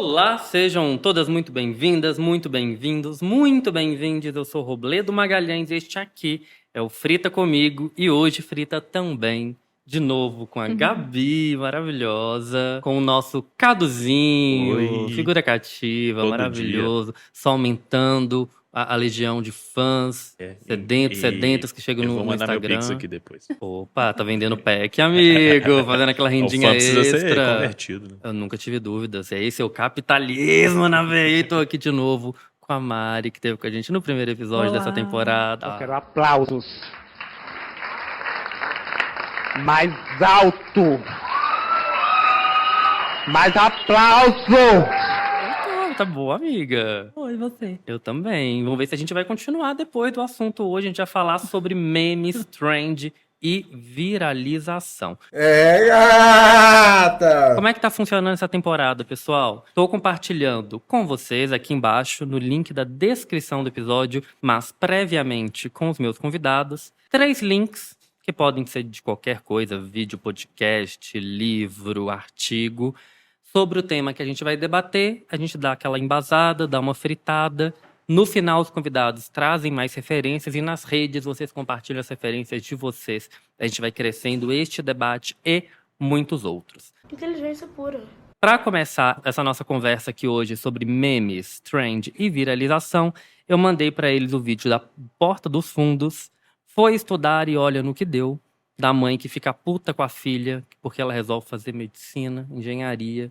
Olá, sejam todas muito bem-vindas, muito bem-vindos, muito bem-vindos. Eu sou Robledo Magalhães e este aqui é o Frita Comigo. E hoje Frita também, de novo, com a Gabi, maravilhosa, com o nosso Caduzinho, Oi. figura cativa, Todo maravilhoso, só aumentando a legião de fãs sedentos que chegam eu no vou mandar meu Instagram. Pix aqui depois. Opa, tá vendendo pack, amigo, fazendo aquela O rendinha fã precisa ser extra. convertido, né? Eu nunca tive dúvidas. Esse é o capitalismo na veia. E tô aqui de novo com a Mari, que teve com a gente no primeiro episódio dessa temporada. Eu quero aplausos. Mais alto. Mais aplauso. Tá boa, amiga. Oi, você. Eu também. Vamos ver se a gente vai continuar depois do assunto hoje. A gente vai falar sobre memes, trend e viralização. É, gata! Como é que tá funcionando essa temporada, pessoal? Tô compartilhando com vocês aqui embaixo, no link da descrição do episódio, mas previamente com os meus convidados, 3 links que podem ser de qualquer coisa, vídeo, podcast, livro, artigo, sobre o tema que a gente vai debater. A gente dá aquela embasada, dá uma fritada. No final, os convidados trazem mais referências e nas redes vocês compartilham as referências de vocês. A gente vai crescendo este debate e muitos outros. Inteligência pura. Para começar essa nossa conversa aqui hoje sobre memes, trend e viralização, eu mandei para eles o vídeo da Porta dos Fundos. Foi estudar e olha no que deu. Da mãe que fica puta com a filha porque ela resolve fazer medicina, engenharia.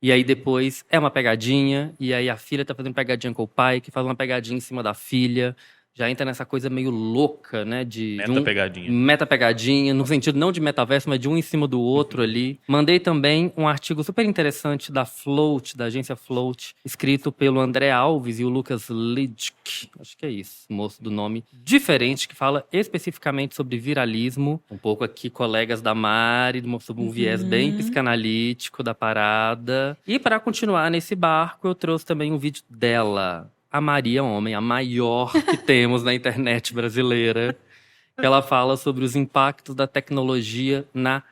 E aí depois é uma pegadinha, e aí a filha tá fazendo pegadinha com o pai, que faz uma pegadinha em cima da filha. Já entra nessa coisa meio louca, né? Meta-pegadinha. Meta-pegadinha, no sentido não de metaverso, mas de um em cima do outro ali. Mandei também um artigo super interessante da Float, da agência Float, escrito pelo André Alves e o Lucas Lidsk. Acho que é isso, moço do nome diferente, que fala especificamente sobre viralismo. Um pouco aqui, colegas da Mari, sobre um viés bem psicanalítico da parada. E para continuar nesse barco, eu trouxe também um vídeo dela. A Maria Homem, a maior que temos na internet brasileira. Ela fala sobre os impactos da tecnologia na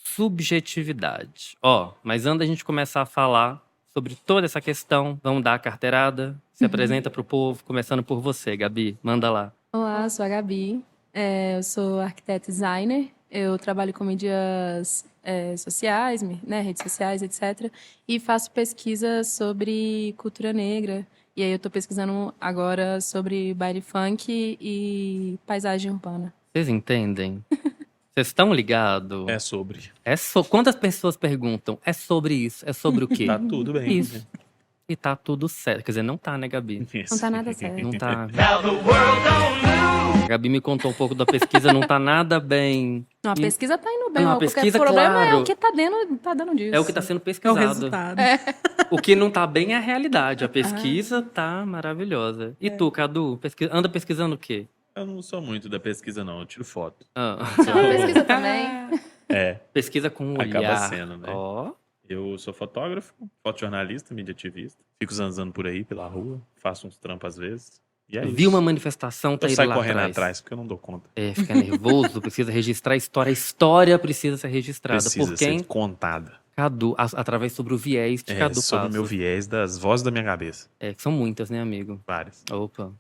subjetividade. Mas antes da gente começar a falar sobre toda essa questão, vamos dar a carteirada. Se apresenta pro povo, começando por você, Gabi. Manda lá. Olá, sou a Gabi. Eu sou arquiteta designer. Eu trabalho com mídias sociais, né, redes sociais, etc. E faço pesquisa sobre cultura negra. E aí eu tô pesquisando agora sobre baile funk e paisagem urbana. Vocês entendem? Vocês estão ligados? É sobre. Quantas pessoas perguntam? É sobre isso? É sobre o quê? Tá tudo bem. Isso. E tá tudo certo. Quer dizer, não tá, né, Gabi? Isso. Não tá nada certo. Não tá. A Gabi me contou um pouco da pesquisa, não tá nada bem. Não, a pesquisa tá indo bem. Não, a O pesquisa, problema é claro. o que tá dando disso. É o que tá sendo É o pesquisado. resultado. O que não tá bem é a realidade. A pesquisa tá maravilhosa. E tu, Cadu, anda pesquisando o quê? Eu não sou muito da pesquisa, não. Eu tiro foto. Ah. Não, pesquisa também. Pesquisa com um olhar. Acaba sendo, né? Ó. Eu sou fotógrafo, fotojornalista, mídia ativista. Fico zanzando por aí, pela rua. Faço uns trampos às vezes. E é isso. Vi uma manifestação, tá Eu indo saio lá correndo atrás. atrás, porque eu não dou conta. Fica nervoso, precisa registrar a história. A história precisa ser registrada. Precisa Por quem? ser contada. Cadu, através sobre o viés que Cadu Sobre o passa. meu viés das vozes da minha cabeça. Que são muitas, né, amigo? Várias. Opa.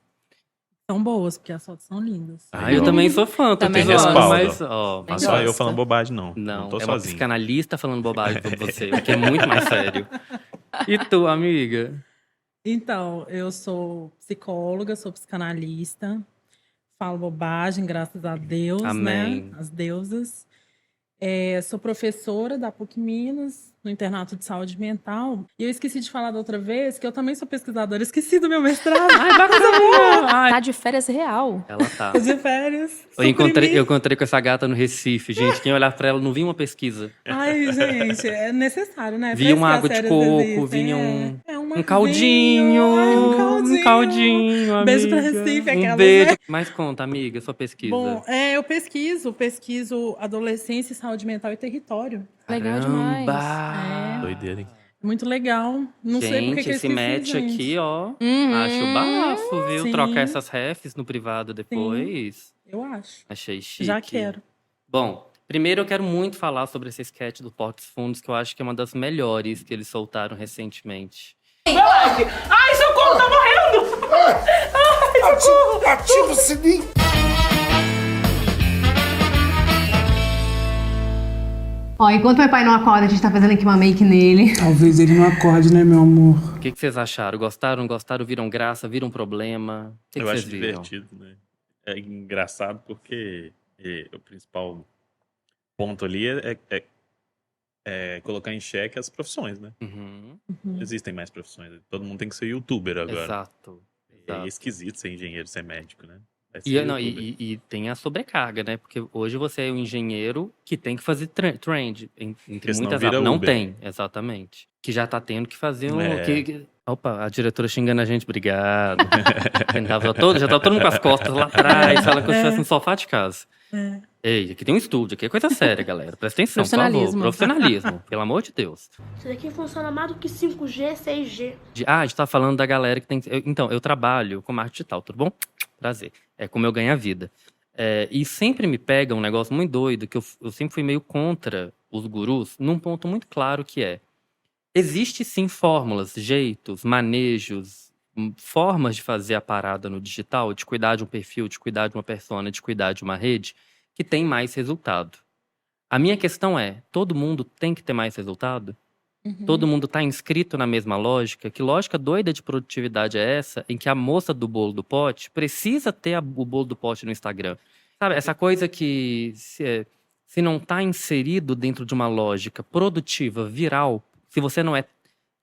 São boas, porque as fotos são lindas. Eu também sou fã, tô Também te zoando, gosto. mas... Mas gosta. só eu falando bobagem, não. Não, tô é uma sozinho. psicanalista falando bobagem pra você, o que é muito mais sério. E tu, amiga? Então, eu sou psicóloga, sou psicanalista. Falo bobagem, graças a Deus, Amém. né? As deusas. Sou professora da PUC Minas, no Internato de Saúde Mental. E eu esqueci de falar da outra vez que eu também sou pesquisadora. Esqueci do meu mestrado. Tá de férias real. Ela tá. Tô de férias. Eu encontrei com essa gata no Recife, gente. Quem olhar pra ela não viu uma pesquisa. Ai, gente, é necessário, né? Vinha uma Frescar água de séries coco, existem, vinha um um caldinho. Ai, Um caldinho, amiga. Beijo pra Recife, Um aquelas, beijo. né? Mas conta, amiga, sua pesquisa. Bom, eu pesquiso adolescência, saúde mental e território. Legal demais. Caramba! Doideira, hein? Muito legal. Não sei por que Gente, eu esse esqueci, match gente. aqui, ó. Uhum. Acho bafo, viu? Sim. Trocar essas refs no privado depois. Eu acho. Achei chique. Já quero. Bom, Primeiro, eu quero muito falar sobre esse sketch do Portos Fundos, que eu acho que é uma das melhores que eles soltaram recentemente. Ai, socorro, tá morrendo! Ai, socorro! Ativa o sininho. Ó, enquanto meu pai não acorda, a gente tá fazendo aqui uma make nele. Talvez ele não acorde, né, meu amor? O que vocês acharam? Gostaram, não gostaram? Viram graça? Viram problema? O que Eu vocês acho viram? divertido, né? É engraçado porque o principal ponto ali é colocar em xeque as profissões, né? Uhum. Não existem mais profissões. Todo mundo tem que ser youtuber agora. Exato. É esquisito ser engenheiro, ser médico, né? Vai ser E, não, youtuber. e tem a sobrecarga, né? Porque hoje você é um engenheiro que tem que fazer trend, entre Porque senão muitas vira aspas. Não Uber. tem, exatamente. Que já tá tendo que fazer um... É. Opa, a diretora xingando a gente, obrigado. Já tava todo mundo com as costas lá atrás, falando que eu estivesse no sofá de casa. Ei, aqui tem um estúdio, aqui é coisa séria, galera. Presta atenção, por favor. Profissionalismo. Profissionalismo, pelo amor de Deus. Isso daqui funciona mais do que 5G, 6G. A gente tá falando da galera que tem... Então, eu trabalho com marketing digital, tudo bom? Prazer. É como eu ganho a vida. E sempre me pega um negócio muito doido, que eu sempre fui meio contra os gurus, num ponto muito claro que é: existe sim fórmulas, jeitos, manejos, formas de fazer a parada no digital, de cuidar de um perfil, de cuidar de uma persona, de cuidar de uma rede, que tem mais resultado. A minha questão é, todo mundo tem que ter mais resultado? Todo mundo está inscrito na mesma lógica? Que lógica doida de produtividade é essa, em que a moça do bolo do pote precisa ter o bolo do pote no Instagram? Sabe, essa coisa que se não está inserido dentro de uma lógica produtiva, viral, se você não é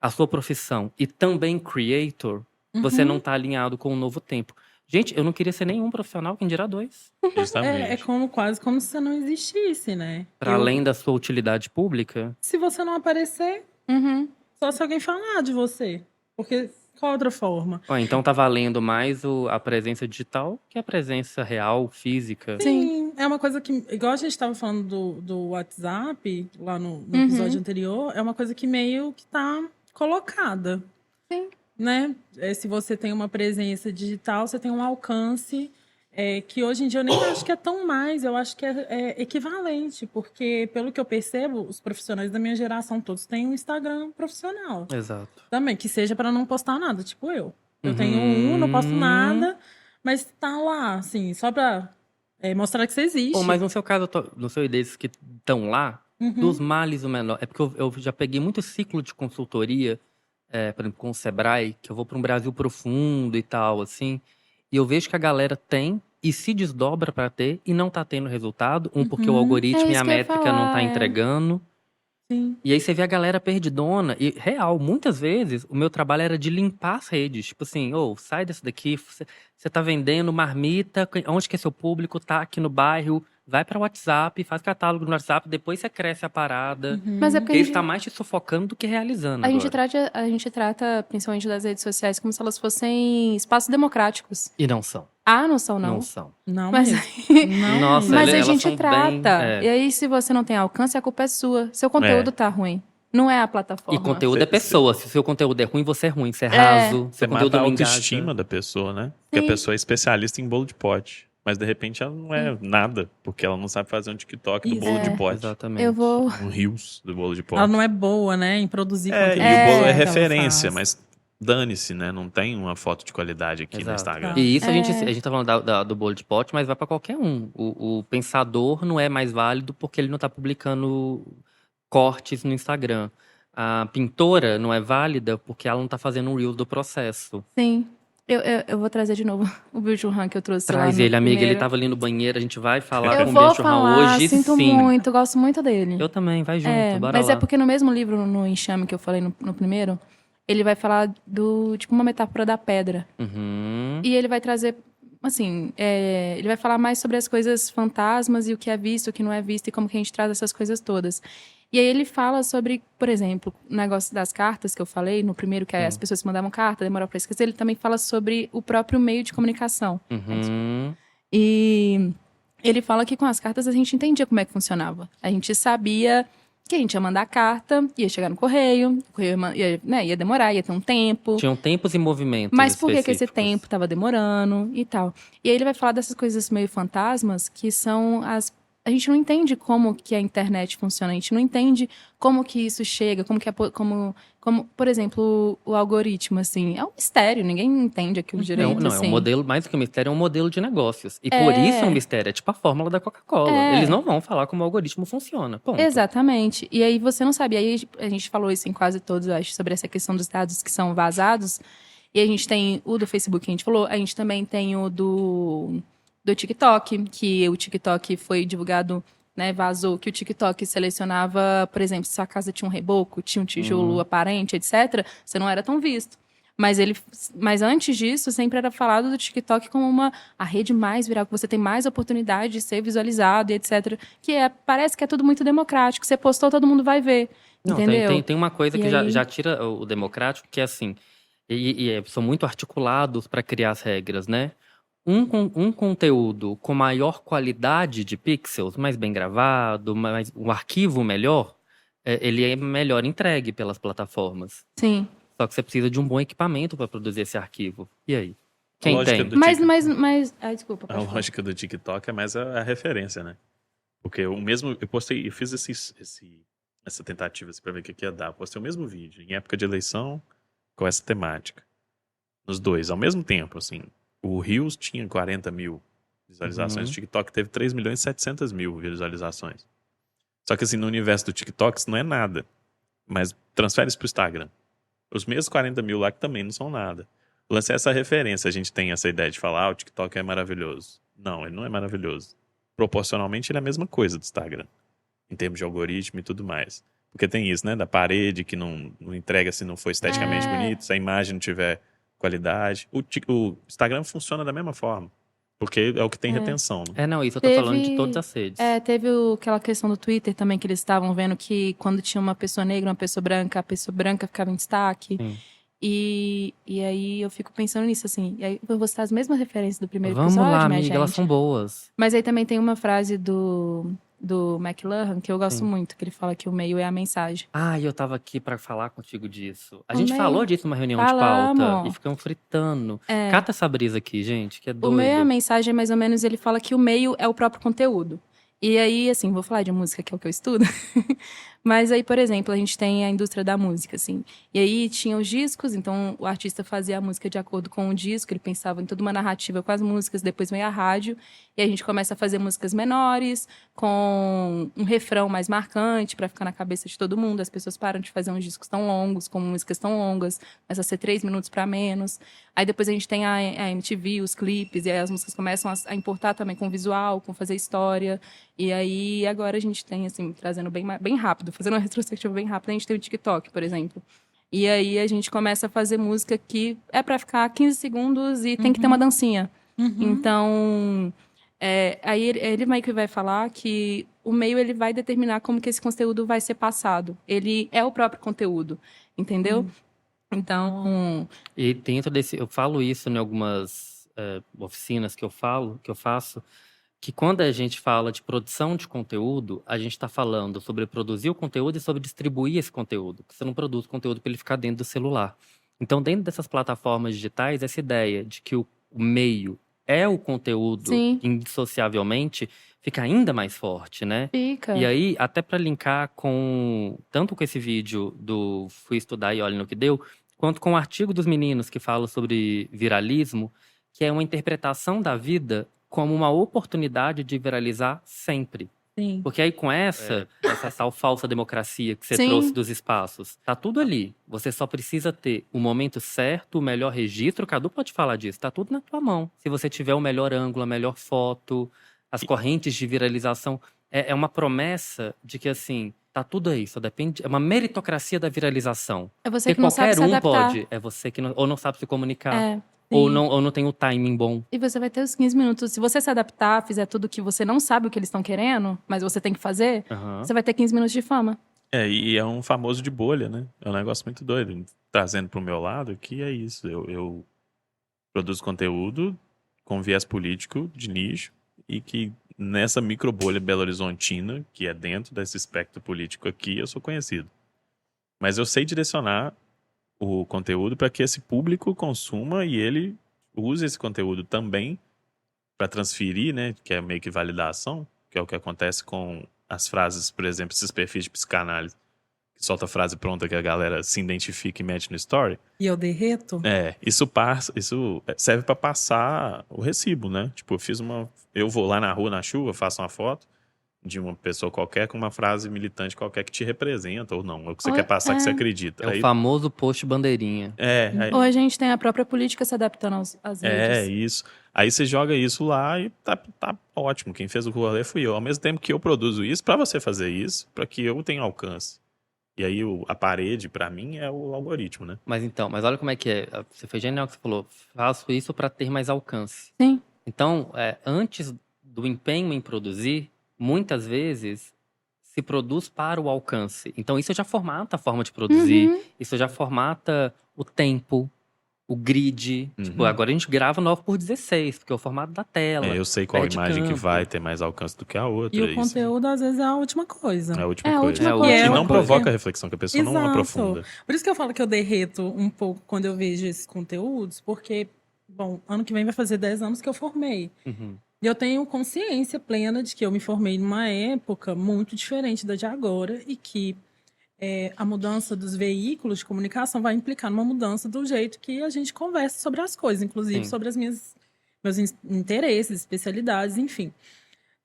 a sua profissão e também creator, você não está alinhado com o novo tempo. Gente, eu não queria ser nenhum profissional, quem dirá dois. Justamente. É quase como se você não existisse, né? Para além da sua utilidade pública. Se você não aparecer, Uhum. só se alguém falar de você. Porque qual outra forma? Ó, então tá valendo mais a presença digital que a presença real, física. Sim, é uma coisa que, igual a gente estava falando do WhatsApp, lá no episódio anterior, é uma coisa que meio que tá colocada. Sim. Né? Se você tem uma presença digital, você tem um alcance que hoje em dia eu nem acho que é tão mais, eu acho que é equivalente, porque pelo que eu percebo, os profissionais da minha geração todos têm um Instagram profissional. Exato. Também, que seja para não postar nada, tipo eu. Eu tenho não posto nada, mas tá lá, assim, só pra mostrar que você existe. Pô, mas no seu caso, no seu desses que estão lá, dos males o menor. É porque eu já peguei muito ciclo de consultoria, por exemplo, com o Sebrae, que eu vou para um Brasil profundo e tal, assim. E eu vejo que a galera tem e se desdobra para ter e não tá tendo resultado. Porque o algoritmo É e isso a que eu ia métrica não tá falar, entregando. Sim. E aí você vê a galera perdidona. E, real, muitas vezes, o meu trabalho era de limpar as redes. Tipo assim, sai desse daqui, você tá vendendo marmita, onde que é seu público? Tá aqui no bairro, vai para o WhatsApp, faz catálogo no WhatsApp, depois você cresce a parada. Mas é porque Porque ele tá mais te sufocando do que realizando a gente agora. a gente trata, principalmente das redes sociais, como se elas fossem espaços democráticos. E não são. Ah, não são, não. Não são. Não, Mas, não. Nossa, mas a elas gente são trata. bem, E aí, se você não tem alcance, a culpa é sua. Seu conteúdo tá ruim. Não é a plataforma. E conteúdo é Cê- pessoa. Se o seu conteúdo é ruim, você é ruim. Você é raso. Você Seu mata conteúdo a não engaja. autoestima da pessoa, né? Porque a pessoa é especialista em bolo de pote. Mas de repente ela não é nada, porque ela não sabe fazer um TikTok do Isso. bolo de pote. Exatamente. Eu vou. Um Reels do bolo de pote. Ela não é boa, né, em produzir E conteúdo. o bolo que é ela referência, faz. mas dane-se, né? Não tem uma foto de qualidade aqui no Exato. Instagram. E isso a gente tá falando do bolo de pote, mas vai pra qualquer um. O pensador não é mais válido porque ele não tá publicando cortes no Instagram. A pintora não é válida porque ela não tá fazendo um reel do processo. Sim. Eu vou trazer de novo o Bill Churran que eu trouxe lá Traz no ele, amiga. Ele primeiro. tava ali no banheiro, a gente vai falar Eu com o vou Bill Churran falar, hoje, sinto sim. muito, gosto muito dele. Eu também, vai junto, bora mas lá. é porque no mesmo livro, no Enxame, que eu falei no primeiro, ele vai falar tipo, uma metáfora da pedra. Uhum. E ele vai trazer, assim, ele vai falar mais sobre as coisas fantasmas e o que é visto, o que não é visto e como que a gente traz essas coisas todas. E aí ele fala sobre, por exemplo, o negócio das cartas que eu falei, no primeiro que as pessoas mandavam carta, demorava para esquecer, ele também fala sobre o próprio meio de comunicação. Uhum. E ele fala que com as cartas a gente entendia como é que funcionava. A gente sabia que a gente ia mandar carta, ia chegar no correio, o correio ia demorar, ia ter um tempo. Tinham tempos e movimentos Mas por que esse específicos. tempo estava demorando e tal? E aí ele vai falar dessas coisas meio fantasmas, que são as a gente não entende como que a internet funciona, a gente não entende como que isso chega, como que por exemplo, o algoritmo, assim, é um mistério, ninguém entende aquilo direito, Não, assim. é um modelo, mais do que um mistério, é um modelo de negócios. E por isso é um mistério, é tipo a fórmula da Coca-Cola. Eles não vão falar como o algoritmo funciona, ponto. Exatamente. E aí você não sabe. Aí a gente falou isso em quase todos, eu acho, sobre essa questão dos dados que são vazados. E a gente tem o do Facebook que a gente falou, a gente também tem o do TikTok, que o TikTok foi divulgado, né, vazou, que o TikTok selecionava, por exemplo, se sua casa tinha um reboco, tinha um tijolo aparente, etc., você não era tão visto. Mas antes disso, sempre era falado do TikTok como a rede mais viral, que você tem mais oportunidade de ser visualizado e etc. Parece que é tudo muito democrático. Você postou, todo mundo vai ver. Não, entendeu? Tem uma coisa E que aí... já tira o democrático, que é assim, são muito articulados para criar as regras, né? Um conteúdo com maior qualidade de pixels, mais bem gravado, um arquivo melhor, ele é melhor entregue pelas plataformas. Sim. Só que você precisa de um bom equipamento para produzir esse arquivo. E aí? Quem lógica tem? do desculpa. A lógica do TikTok é mais a referência, né? Porque eu fiz essa tentativa para ver o que ia dar. Eu postei o mesmo vídeo, em época de eleição, com essa temática. Nos dois, ao mesmo tempo, assim. O Reels tinha 40 mil visualizações, o TikTok teve 3.700.000 visualizações. Só que assim, no universo do TikTok isso não é nada. Mas transfere isso pro Instagram. Os mesmos 40 mil lá que também não são nada. O lance é essa referência. A gente tem essa ideia de falar, o TikTok é maravilhoso. Não, ele não é maravilhoso. Proporcionalmente ele é a mesma coisa do Instagram. Em termos de algoritmo e tudo mais. Porque tem isso, né? Da parede que não entrega se não for esteticamente bonito, se a imagem não tiver qualidade. O Instagram funciona da mesma forma. Porque é o que tem retenção. Né? Isso eu tô falando de todas as redes. Teve aquela questão do Twitter também, que eles estavam vendo que quando tinha uma pessoa negra, uma pessoa branca, a pessoa branca ficava em destaque. Sim. E aí eu fico pensando nisso, assim. E aí eu vou citar as mesmas referências do primeiro Vamos episódio, lá, minha amiga, gente. elas são boas. Mas aí também tem uma frase do McLuhan que eu gosto muito, que ele fala que o meio é a mensagem. Eu tava aqui pra falar contigo disso. A gente falou disso numa reunião de pauta e ficamos fritando. Cata essa brisa aqui, gente, que é doido. O meio é a mensagem, mais ou menos, ele fala que o meio é o próprio conteúdo. E aí, assim, vou falar de música, que é o que eu estudo. Mas aí, por exemplo, a gente tem a indústria da música, assim. E aí tinha os discos, então o artista fazia a música de acordo com o disco, ele pensava em toda uma narrativa com as músicas, depois vem a rádio, e a gente começa a fazer músicas menores, com um refrão mais marcante, pra ficar na cabeça de todo mundo. As pessoas param de fazer uns discos tão longos, com músicas tão longas, começa a ser 3 minutos pra menos. Aí depois a gente tem a MTV, os clipes, e aí as músicas começam a importar também com visual, com fazer história. E aí agora a gente tem, assim, trazendo bem rápido, fazendo uma retrospectiva bem rápida, a gente tem o TikTok, por exemplo. E aí a gente começa a fazer música que é pra ficar 15 segundos e tem que ter uma dancinha. Então, aí ele meio que vai falar que o meio ele vai determinar como que esse conteúdo vai ser passado. Ele é o próprio conteúdo, entendeu? Então... E dentro desse... Eu falo isso em algumas oficinas que eu faço, que quando a gente fala de produção de conteúdo, a gente está falando sobre produzir o conteúdo e sobre distribuir esse conteúdo. Porque você não produz conteúdo para ele ficar dentro do celular. Então, dentro dessas plataformas digitais, essa ideia de que o meio é o conteúdo indissociavelmente fica ainda mais forte, né? Fica. E aí, até para linkar tanto com esse vídeo do Fui Estudar e Olha no que Deu, quanto com o artigo dos meninos que fala sobre viralismo, que é uma interpretação da vida como uma oportunidade de viralizar sempre. Sim. Porque aí com essa tal falsa democracia que você trouxe dos espaços, tá tudo ali. Você só precisa ter o momento certo, o melhor registro. O Cadu pode falar disso, tá tudo na tua mão. Se você tiver o melhor ângulo, a melhor foto, as correntes de viralização. É uma promessa de que, assim, tá tudo aí, só depende. É uma meritocracia da viralização. É você que não sabe se qualquer adaptar. Pode. É você que ou não sabe se comunicar. Sim. Ou não tem o timing bom. E você vai ter os 15 minutos. Se você se adaptar, fizer tudo que você não sabe o que eles estão querendo, mas você tem que fazer, você vai ter 15 minutos de fama. E é um famoso de bolha, né? É um negócio muito doido. Trazendo pro meu lado, que é isso. Eu produzo conteúdo com viés político de nicho e que nessa micro bolha belo-horizontina, que é dentro desse espectro político aqui, eu sou conhecido. Mas eu sei direcionar o conteúdo para que esse público consuma e ele use esse conteúdo também para transferir, né, que é meio que validação, que é o que acontece com as frases, por exemplo, esses perfis de psicanálise, que solta a frase pronta que a galera se identifica e mete no story. E eu derreto? Isso serve pra passar o recibo, né? Tipo, eu vou lá na rua, na chuva, faço uma foto de uma pessoa qualquer com uma frase militante qualquer que te representa, ou não, ou que você quer passar que você acredita. É o famoso post bandeirinha. Ou a gente tem a própria política se adaptando às redes. Isso. Aí você joga isso lá e tá ótimo. Quem fez o rolê fui eu. Ao mesmo tempo que eu produzo isso, pra você fazer isso, pra que eu tenha alcance. E aí a parede, pra mim, é o algoritmo, né? Mas olha como é que é. Você foi genial que você falou. Faço isso pra ter mais alcance. Sim. Então, antes do empenho em produzir, muitas vezes se produz para o alcance. Então, isso já formata a forma de produzir. Isso já formata o tempo, o grid. Tipo, agora a gente grava 9x16, porque é o formato da tela. Eu sei qual imagem que vai ter mais alcance do que a outra. E o conteúdo, às vezes, é a última coisa. É a última coisa. E não provoca reflexão, que a pessoa não aprofunda. Por isso que eu falo que eu derreto um pouco quando eu vejo esses conteúdos, porque, bom, ano que vem vai fazer 10 anos que eu formei. E eu tenho consciência plena de que eu me formei numa época muito diferente da de agora e que a mudança dos veículos de comunicação vai implicar numa mudança do jeito que a gente conversa sobre as coisas, inclusive sobre meus interesses, especialidades, enfim.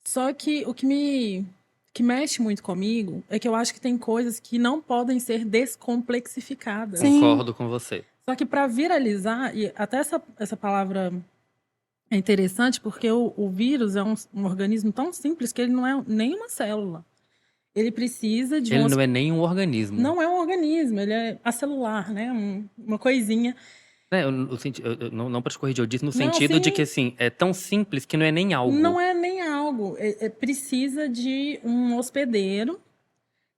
Só que o que mexe muito comigo é que eu acho que tem coisas que não podem ser descomplexificadas. Concordo com você. Só que para viralizar, e até essa palavra é interessante porque o vírus é um organismo tão simples que ele não é nem uma célula. Ele precisa de Ele não é nem um organismo. Não é um organismo, ele é acelular, né? Uma coisinha. Eu não para te corrigir, eu disse no sentido de que, assim, é tão simples que não é nem algo. Não é nem algo. Precisa de um hospedeiro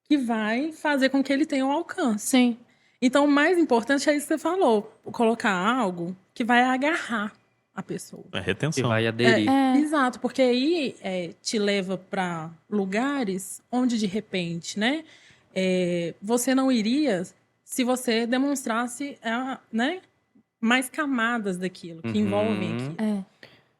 que vai fazer com que ele tenha um alcance. Sim. Então, o mais importante é isso que você falou. Colocar algo que vai agarrar a pessoa. É retenção. Que vai aderir. Exato, porque aí te leva para lugares onde, de repente, né, você não iria se você demonstrasse mais camadas daquilo que envolvem aquilo.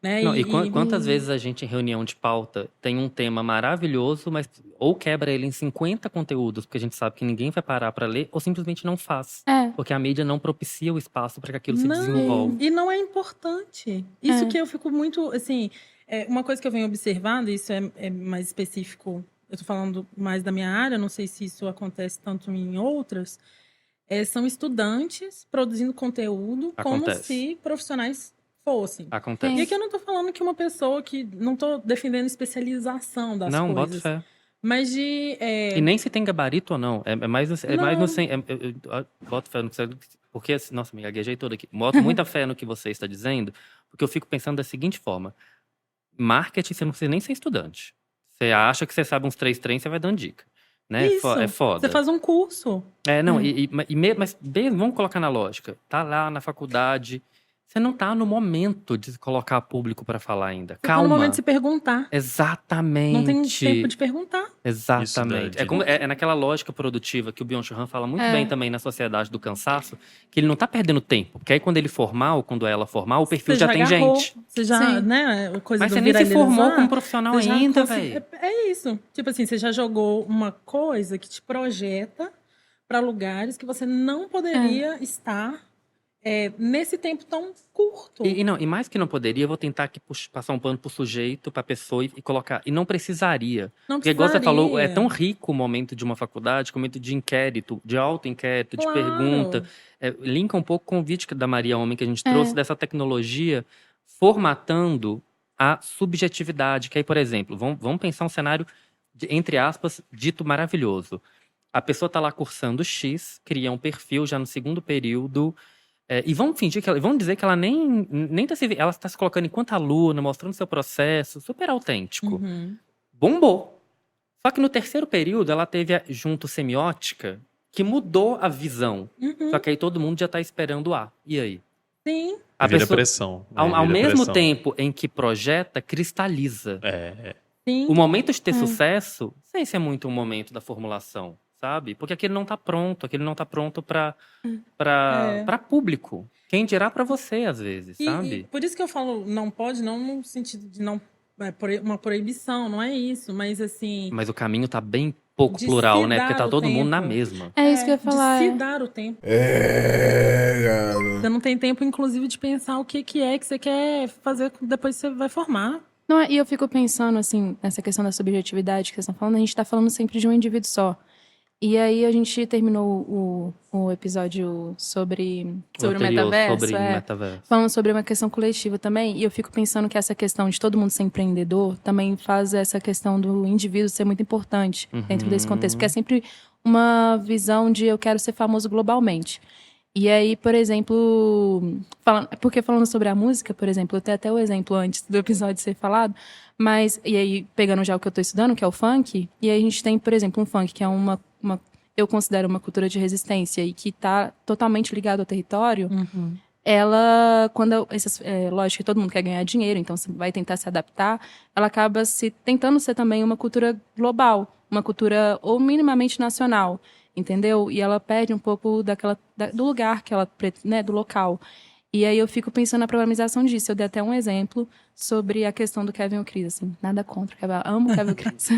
Né? Não, quantas vezes a gente, em reunião de pauta, tem um tema maravilhoso, mas ou quebra ele em 50 conteúdos, porque a gente sabe que ninguém vai parar para ler, ou simplesmente não faz. Porque a mídia não propicia o espaço para que aquilo se desenvolva. E não é importante. Isso que eu fico muito, assim, uma coisa que eu venho observando, isso é mais específico, eu tô falando mais da minha área, não sei se isso acontece tanto em outras, são estudantes produzindo conteúdo como se profissionais fossem. Acontece. E aqui eu não tô falando que uma pessoa que... Não tô defendendo especialização das coisas. Não, bota fé. Mas de... E nem se tem gabarito ou não. É mais no... Boto fé no que você... Porque, nossa, me gaguejei toda aqui. Boto muita fé no que você está dizendo, porque eu fico pensando da seguinte forma. Marketing, você não precisa nem ser estudante. Você acha que você sabe uns 3 trens, você vai dando dica. Né? Isso. É foda. Você faz um curso. Mas vamos colocar na lógica. Tá lá na faculdade... Você não tá no momento de colocar público para falar ainda. Calma. Tá no momento de se perguntar. Exatamente. Não tem tempo de perguntar. Exatamente. É naquela lógica produtiva que o Byung-Chul Han fala muito bem também na Sociedade do Cansaço, que ele não tá perdendo tempo. Porque aí quando ele formar, ou quando ela formar, o perfil já tem gente. Você já, né, coisa Mas do você nem se viralizar, formou como profissional ainda, velho. É isso. Tipo assim, você já jogou uma coisa que te projeta para lugares que você não poderia estar nesse tempo tão curto. E mais que não poderia, eu vou tentar aqui passar um pano pro sujeito, pra pessoa e colocar. E não precisaria. Porque, igual você falou, é tão rico o momento de uma faculdade, o momento de inquérito, de auto-inquérito, de pergunta. Linka um pouco com o vídeo da Maria Homem que a gente trouxe, dessa tecnologia formatando a subjetividade. Que aí, por exemplo, vamos pensar um cenário, entre aspas, dito maravilhoso. A pessoa tá lá cursando X, cria um perfil já no segundo período. E vamos fingir vamos dizer que ela nem tá ela está se colocando enquanto aluna, mostrando seu processo, super autêntico. Bombou. Só que no terceiro período ela teve junto semiótica que mudou a visão. Só que aí todo mundo já tá esperando A. E aí? Sim. Vira pressão. Ao mesmo tempo em que projeta, cristaliza. Sim. O momento de ter sucesso, não sei se é muito um momento da formulação. Sabe? Porque aquele não tá pronto para público. Quem dirá para você, às vezes, sabe? E por isso que eu falo não pode, não no sentido de não uma proibição, não é isso, mas assim, Mas o caminho tá bem pouco de plural, se né? dar Porque tá o todo mundo na tempo. mesma. É isso que eu ia falar. de é. se dar o tempo. Garoto. Você não tem tempo, inclusive, de pensar o que é que você quer fazer depois que você vai formar. Não, e eu fico pensando, assim, nessa questão da subjetividade que vocês estão falando, a gente tá falando sempre de um indivíduo só. E aí a gente terminou o episódio sobre o anterior, metaverso. sobre metaverso. Falando sobre uma questão coletiva também. E eu fico pensando que essa questão de todo mundo ser empreendedor também faz essa questão do indivíduo ser muito importante dentro desse contexto. Porque é sempre uma visão de eu quero ser famoso globalmente. E aí, por exemplo, falando sobre a música, por exemplo, eu tenho até o exemplo antes do episódio ser falado, mas, e aí, pegando já o que eu estou estudando, que é o funk, e aí a gente tem, por exemplo, um funk, que é eu considero uma cultura de resistência e que está totalmente ligado ao território. Ela, lógico que todo mundo quer ganhar dinheiro, então você vai tentar se adaptar, ela acaba tentando ser também uma cultura global, uma cultura ou minimamente nacional, entendeu? E ela perde um pouco do lugar que ela, né, do local. E aí eu fico pensando na programização disso. Eu dei até um exemplo sobre a questão do Kevin O'Chris, assim, nada contra o Kevin, amo o Kevin O'Chris.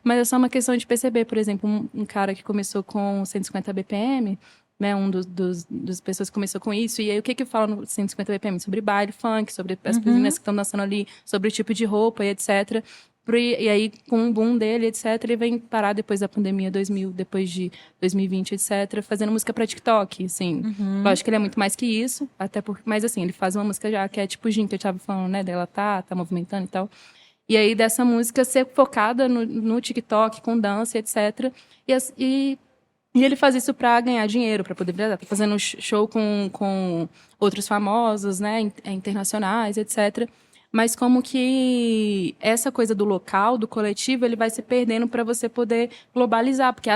Mas é só uma questão de perceber, por exemplo, um cara que começou com 150 BPM, né, das pessoas que começou com isso, e aí o que fala no 150 BPM? Sobre baile, funk, sobre as meninas que estão dançando ali, sobre o tipo de roupa e etc. E aí, com o boom dele, etc., ele vem parar depois da pandemia, depois de 2020, etc., fazendo música pra TikTok, assim. Lógico que ele é muito mais que isso, mas assim, ele faz uma música já que é tipo Gin, que eu tava falando, né, dela tá movimentando e tal. E aí, dessa música ser focada no TikTok, com dança, etc., e ele faz isso pra ganhar dinheiro, pra poder viajar. Tá fazendo show com outros famosos, né, internacionais, etc., mas como que essa coisa do local, do coletivo, ele vai se perdendo para você poder globalizar, porque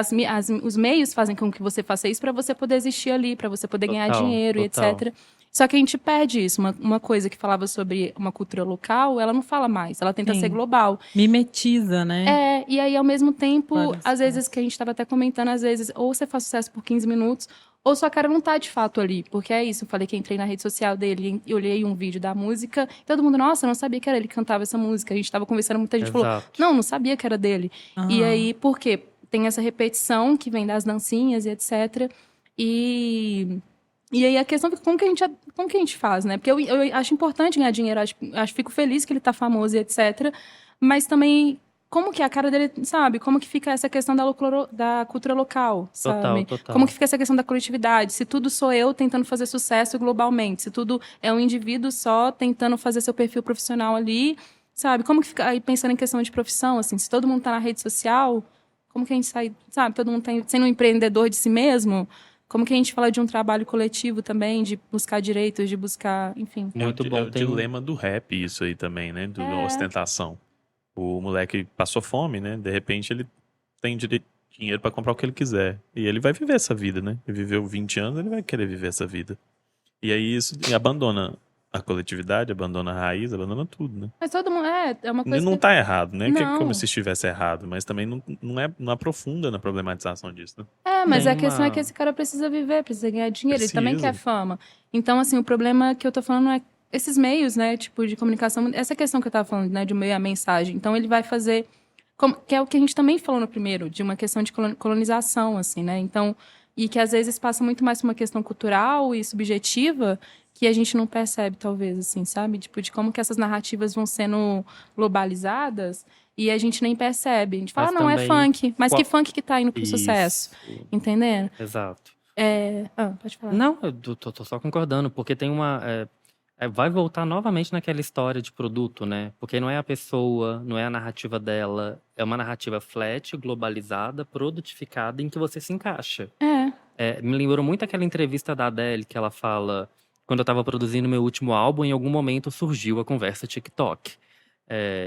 os meios fazem com que você faça isso para você poder existir ali, para você poder ganhar dinheiro, etc. Só que a gente perde isso. Uma coisa que falava sobre uma cultura local, ela não fala mais, ela tenta ser global. Mimetiza, né? E aí, ao mesmo tempo, às vezes, que a gente estava até comentando, às vezes, ou você faz sucesso por 15 minutos, ou sua cara não tá de fato ali. Porque é isso, eu falei que entrei na rede social dele e olhei um vídeo da música, e todo mundo, nossa, eu não sabia que era ele que cantava essa música. A gente tava conversando, muita gente falou, não sabia que era dele. E aí, por quê? Tem essa repetição que vem das dancinhas e etc. E aí a questão fica como que a gente faz, né? Porque eu acho importante ganhar dinheiro, fico feliz que ele tá famoso e etc. Mas também, como que é a cara dele, sabe? Como que fica essa questão da cultura local, sabe? Total. Como que fica essa questão da coletividade? Se tudo sou eu tentando fazer sucesso globalmente, se tudo é um indivíduo só tentando fazer seu perfil profissional ali, sabe? Como que fica aí pensando em questão de profissão, assim, se todo mundo tá na rede social, como que a gente sai, sabe? Todo mundo tá sendo um empreendedor de si mesmo? Como que a gente fala de um trabalho coletivo também, de buscar direitos, de buscar, enfim. Muito bom. É o dilema do rap isso aí também, né? Da ostentação. O moleque passou fome, né? De repente ele tem dinheiro pra comprar o que ele quiser. E ele vai viver essa vida, né? Ele viveu 20 anos, ele vai querer viver essa vida. E aí isso abandona a coletividade, abandona a raiz, abandona tudo, né? Mas todo mundo, é uma coisa Não tá errado, né? Que é Não. como se estivesse errado, mas também não aprofunda na problematização disso, né? Mas Tem a questão é uma- que esse cara precisa viver, precisa ganhar dinheiro, ele também Precisa. quer fama. Então, assim, o problema que eu tô falando é esses meios, né, tipo, de comunicação, essa questão que eu tava falando, né, de meio a mensagem. Então, ele vai fazer, que é o que a gente também falou no primeiro, de uma questão de colonização, assim, né? Então, e que às vezes passa muito mais por uma questão cultural e subjetiva que a gente não percebe, talvez, assim, sabe? Tipo, de como que essas narrativas vão sendo globalizadas e a gente nem percebe. A gente fala, Mas não, é também, funk. Mas que funk que tá indo pro Isso. sucesso? Entendendo? Exato. Pode falar. Não, eu tô só concordando, porque tem vai voltar novamente naquela história de produto, né? Porque não é a pessoa, não é a narrativa dela, é uma narrativa flat, globalizada, produtificada, em que você se encaixa. Me lembrou muito aquela entrevista da Adele, que ela fala, quando eu tava produzindo meu último álbum, em algum momento surgiu a conversa TikTok.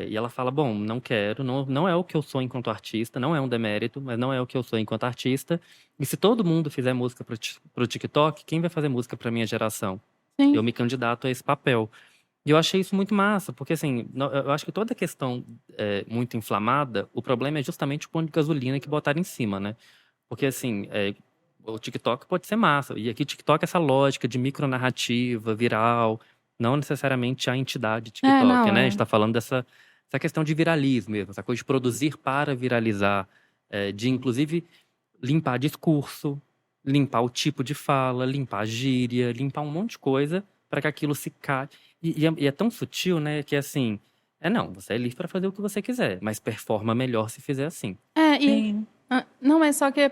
E ela fala, bom, não quero, não é o que eu sou enquanto artista, não é um demérito, mas não é o que eu sou enquanto artista. E se todo mundo fizer música pro TikTok, quem vai fazer música pra minha geração? Sim. Eu me candidato a esse papel. E eu achei isso muito massa, porque assim, eu acho que toda questão muito inflamada, o problema é justamente o ponto de gasolina que botaram em cima, né? Porque assim, o TikTok pode ser massa. E aqui TikTok é essa lógica de micronarrativa, viral, não necessariamente a entidade TikTok, não, né? A gente tá falando dessa essa questão de viralismo mesmo, essa coisa de produzir para viralizar, de inclusive limpar discurso, limpar o tipo de fala, limpar gíria, limpar um monte de coisa para que aquilo se caia. E é tão sutil, né, que assim, não, você é livre para fazer o que você quiser, mas performa melhor se fizer assim. Não, é só que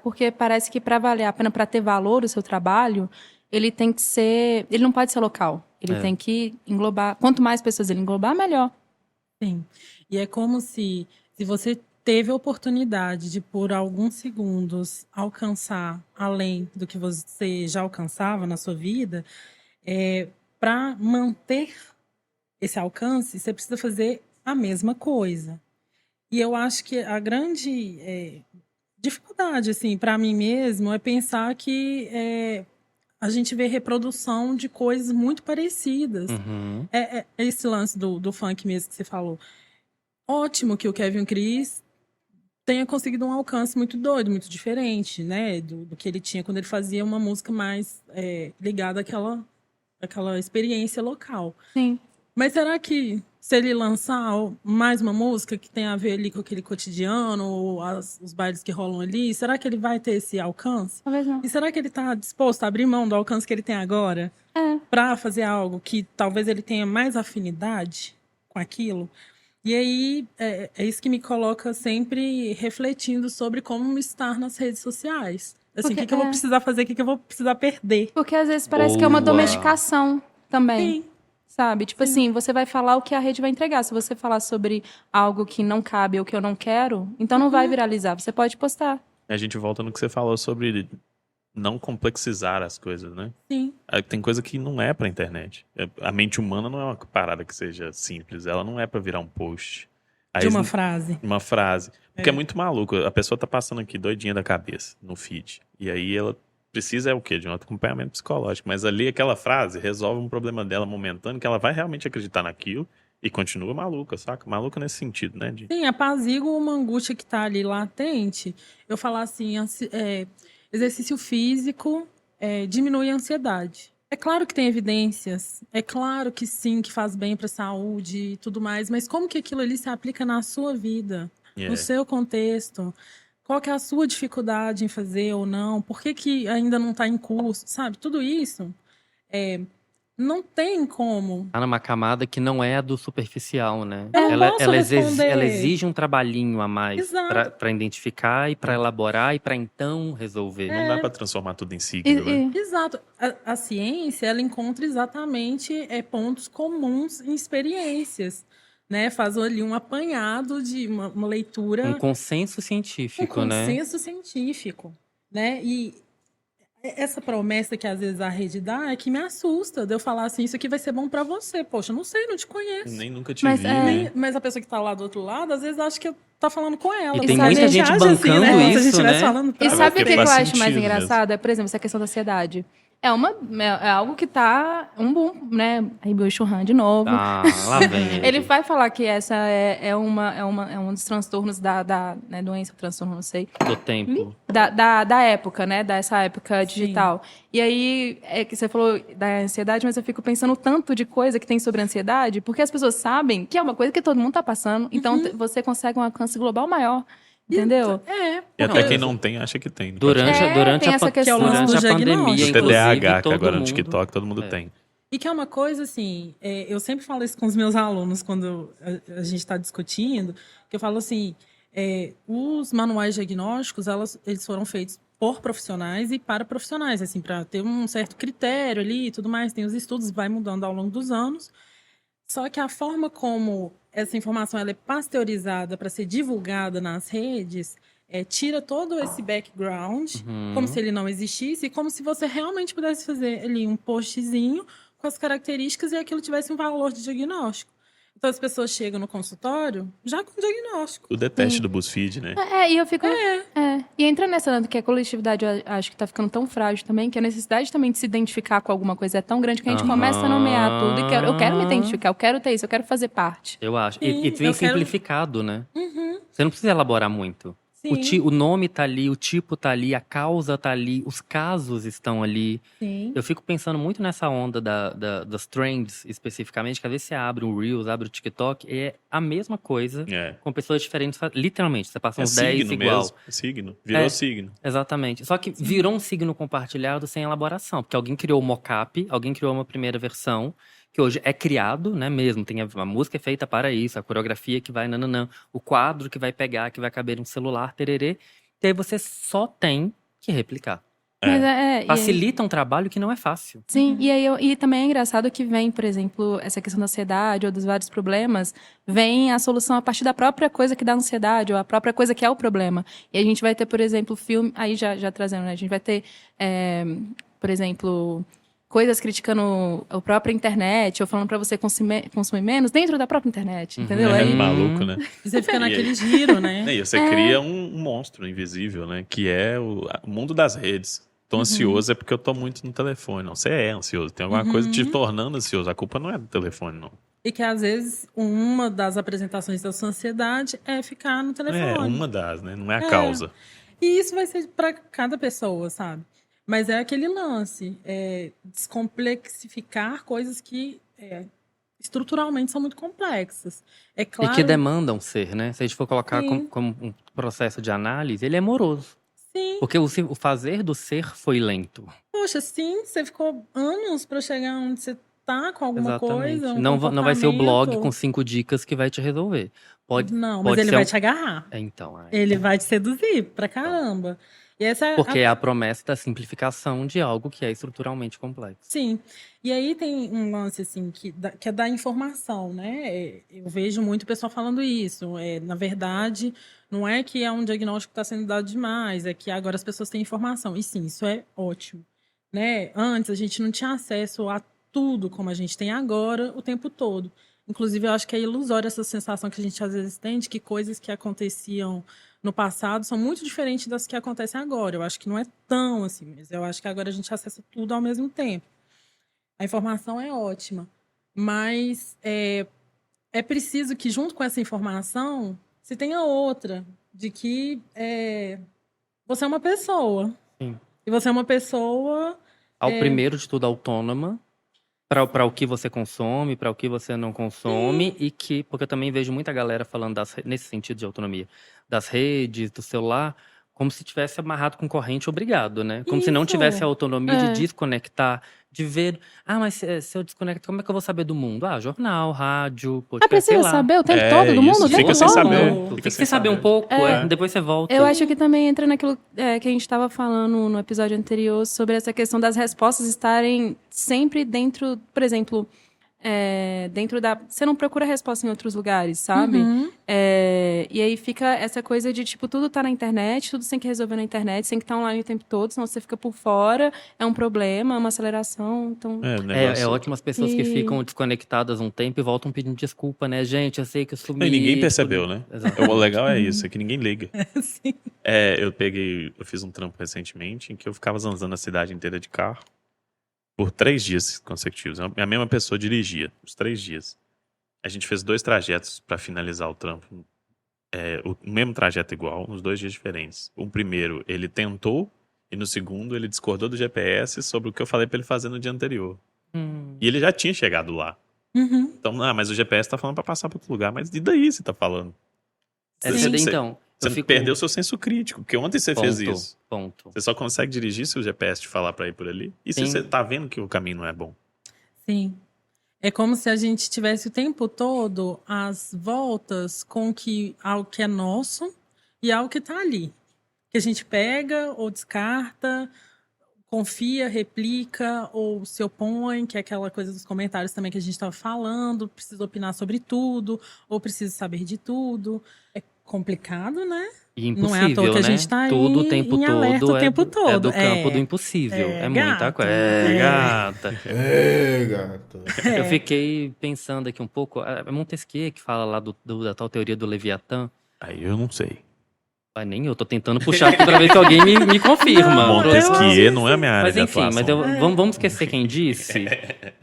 porque parece que para valer a pena, para ter valor o seu trabalho, ele tem que ser, ele não pode ser local. Ele tem que englobar, quanto mais pessoas ele englobar, melhor. Sim. E é como se você teve a oportunidade de, por alguns segundos, alcançar além do que você já alcançava na sua vida, para manter esse alcance, você precisa fazer a mesma coisa. E eu acho que a grande dificuldade, assim, para mim mesmo, é pensar que a gente vê reprodução de coisas muito parecidas. Uhum. Esse lance do funk mesmo que você falou. Ótimo que o Kevin Cris tenha conseguido um alcance muito doido, muito diferente, né? Do que ele tinha quando ele fazia uma música mais ligada àquela experiência local. Sim. Mas será que se ele lançar mais uma música que tem a ver ali com aquele cotidiano, ou os bailes que rolam ali, será que ele vai ter esse alcance? Talvez não. E será que ele está disposto a abrir mão do alcance que ele tem agora para fazer algo que talvez ele tenha mais afinidade com aquilo? E aí é isso que me coloca sempre refletindo sobre como estar nas redes sociais. Assim, o que eu vou precisar fazer, o que eu vou precisar perder? Porque às vezes parece que é uma domesticação também. Sim. Sabe? Tipo assim, você vai falar o que a rede vai entregar. Se você falar sobre algo que não cabe ou que eu não quero, então não vai viralizar. Você pode postar. A gente volta no que você falou sobre não complexizar as coisas, né? Sim. Tem coisa que não é pra internet. A mente humana não é uma parada que seja simples. Ela não é pra virar um post. De uma frase. Uma frase. Porque é muito maluco. A pessoa tá passando aqui doidinha da cabeça no feed. E aí ela precisa o quê? De um acompanhamento psicológico. Mas ali aquela frase resolve um problema dela momentâneo que ela vai realmente acreditar naquilo e continua maluca, saca? Maluca nesse sentido, né? Sim, apazigua uma angústia que tá ali latente. Eu falar assim, exercício físico diminui a ansiedade. É claro que tem evidências, é claro que sim, que faz bem para a saúde e tudo mais, mas como que aquilo ali se aplica na sua vida, no seu contexto? Qual que é a sua dificuldade em fazer ou não? Por que ainda não está em curso? Sabe? Tudo isso não tem como. Tá numa camada que não é a do superficial, né? Eu não posso responder. Ela exige um trabalhinho a mais Exato. pra identificar e pra elaborar e pra então resolver. Não dá pra transformar tudo em sigla, né? Exato. A ciência, ela encontra exatamente pontos comuns em experiências. Né, faz ali um apanhado de uma leitura. Um consenso científico, né? Um consenso científico, né? E essa promessa que às vezes a rede dá é que me assusta, de eu falar assim, isso aqui vai ser bom pra você. Poxa, eu não sei, não te conheço. Nem nunca te vi, né? Mas a pessoa que tá lá do outro lado, às vezes acha que tá falando com ela. E tem muita gente bancando assim, isso, se a gente estivesse né? falando E sabe o que eu faz acho mais sentido engraçado? Por exemplo, essa questão da ansiedade. É algo que tá um boom, né? Aí o Churran de novo. Ah, lá vem. Ele vai falar que essa é um dos transtornos da doença, transtorno, não sei. Do tempo. Da época, né? Dessa época digital. E aí, que você falou da ansiedade, mas eu fico pensando o tanto de coisa que tem sobre a ansiedade, porque as pessoas sabem que é uma coisa que todo mundo tá passando, então você consegue um alcance global maior. Entendeu? E até quem não tem, acha que tem. Durante tem essa questão durante a pandemia, O inclusive, TDAH, que todo agora no mundo... TikTok todo mundo tem. E que é uma coisa, assim, eu sempre falo isso com os meus alunos quando a gente está discutindo, que eu falo assim, os manuais diagnósticos, eles foram feitos por profissionais e para profissionais, assim, para ter um certo critério ali e tudo mais. Tem os estudos, vai mudando ao longo dos anos. Só que a forma como essa informação ela é pasteurizada para ser divulgada nas redes, tira todo esse background, como se ele não existisse, e como se você realmente pudesse fazer ali um postzinho com as características e aquilo tivesse um valor de diagnóstico. Então as pessoas chegam no consultório já com diagnóstico. O deteste do BuzzFeed, né? E eu fico... E entra nessa, que a coletividade, eu acho que tá ficando tão frágil também, que a necessidade também de se identificar com alguma coisa é tão grande que a gente começa a nomear tudo e eu quero me identificar, eu quero ter isso, eu quero fazer parte. Eu acho. E vem simplificado, né? Você não precisa elaborar muito. Sim, O nome tá ali, o tipo tá ali, a causa tá ali, os casos estão ali. sim. Eu fico pensando muito nessa onda das trends, especificamente, que às vezes você abre o Reels, abre o TikTok, é a mesma coisa, É. com pessoas diferentes. Literalmente, você passa É uns 10 signo igual. mesmo. É signo. Virou É. signo. Exatamente. Só que virou um signo compartilhado sem elaboração, porque alguém criou o mockup, alguém criou uma primeira versão, que hoje é criado, né, mesmo. Tem a música é feita para isso, a coreografia que vai nananã, o quadro que vai pegar, que vai caber no celular, tererê. E aí você só tem que replicar. Mas Facilita um trabalho que não é fácil. Sim, e também é engraçado que vem, por exemplo, essa questão da ansiedade ou dos vários problemas, vem a solução a partir da própria coisa que dá ansiedade ou a própria coisa que é o problema. E a gente vai ter, por exemplo, filme, aí já trazendo, né? A gente vai ter, por exemplo, coisas criticando a própria internet ou falando pra você consumir menos dentro da própria internet, entendeu? É Aí, maluco, né? E você fica naquele giro, né? E você cria um monstro invisível, né? Que é o mundo das redes. Tô ansioso é porque eu tô muito no telefone. Não, você é ansioso. Tem alguma coisa te tornando ansioso. A culpa não é do telefone, não. E que às vezes uma das apresentações da sua ansiedade é ficar no telefone. É, uma das, né? Não é a causa. E isso vai ser para cada pessoa, sabe? Mas é aquele lance, descomplexificar coisas que estruturalmente são muito complexas. É claro. E que demandam ser, né? Se a gente for colocar Sim. como um processo de análise, ele é moroso. Sim. Porque o fazer do ser foi lento. Poxa, sim, você ficou anos para chegar onde você tá com alguma coisa. Um Não vai ser o blog comportamento. com 5 dicas que vai te resolver. Não, mas pode ele ser vai te agarrar. Então, Ele vai te seduzir pra caramba. E essa é porque é a promessa da simplificação de algo que é estruturalmente complexo. Sim. E aí tem um lance, assim, que é da informação, né? Eu vejo muito o pessoal falando isso. Na verdade, não é que é um diagnóstico que está sendo dado demais, é que agora as pessoas têm informação. E sim, isso é ótimo. Né? Antes, a gente não tinha acesso a tudo como a gente tem agora, o tempo todo. Inclusive, eu acho que é ilusória essa sensação que a gente às vezes tem de que coisas que aconteciam no passado são muito diferentes das que acontecem agora. Eu acho que não é tão assim, mas eu acho que agora a gente acessa tudo ao mesmo tempo. A informação é ótima, mas é preciso que, junto com essa informação, se tenha outra, de que você é uma pessoa. Sim. E você é uma pessoa... Primeiro de tudo, autônoma, para o que você consome, para o que você não consome, e que, porque eu também vejo muita galera falando nesse sentido de autonomia, das redes, do celular, como se tivesse amarrado com corrente obrigado, né? Como se não tivesse a autonomia de desconectar, de ver. Ah, mas se eu desconecto, como é que eu vou saber do mundo? Ah, jornal, rádio, podcast, sei precisa lá. saber o tempo todo do mundo? O tempo Fica sem todo? saber. Fica sem saber um pouco, depois você volta. Eu acho que também entra naquilo que a gente estava falando no episódio anterior sobre essa questão das respostas estarem sempre dentro, por exemplo, dentro da... Você não procura resposta em outros lugares, sabe? Uhum. E aí fica essa coisa de, tipo, tudo tá na internet, tudo você tem que resolver na internet, você tem que estar online o tempo todo, senão você fica por fora, é um problema, é uma aceleração, então... É ótimo as pessoas que ficam desconectadas um tempo e voltam pedindo desculpa, né? Gente, eu sei que eu sumi. E ninguém percebeu, né? Exato. O legal é isso, é que ninguém liga. Sim. Eu fiz um trampo recentemente em que eu ficava zanzando a cidade inteira de carro por 3 dias consecutivos. A mesma pessoa dirigia, os 3 dias. A gente fez 2 trajetos para finalizar o trampo. O mesmo trajeto igual, nos 2 dias diferentes. O primeiro, ele tentou, e no segundo, ele discordou do GPS sobre o que eu falei para ele fazer no dia anterior. E ele já tinha chegado lá. Uhum. Então, mas o GPS tá falando para passar para outro lugar. Mas e daí você tá falando? Você perdeu seu senso crítico, porque ontem você fez isso. Você só consegue dirigir se o GPS te falar pra ir por ali. E se você tá vendo que o caminho não é bom? Sim. É como se a gente tivesse o tempo todo as voltas com algo que é nosso e algo que tá ali. Que a gente pega ou descarta, confia, replica ou se opõe, que é aquela coisa dos comentários também que a gente estava falando, precisa opinar sobre tudo, ou precisa saber de tudo. É complicado, né? E impossível, não é à toa que a né? gente tá Tudo o tempo em alerta todo o tempo todo. É do campo do impossível. É muita gata. coisa. Gata. Gato. Eu fiquei pensando aqui um pouco. É Montesquieu que fala lá da tal teoria do Leviatã. Aí eu não sei. Nem eu tô tentando puxar aqui pra ver se alguém me confirma. Montesquieu não é a minha área Mas de enfim, atuação. vamos esquecer quem disse.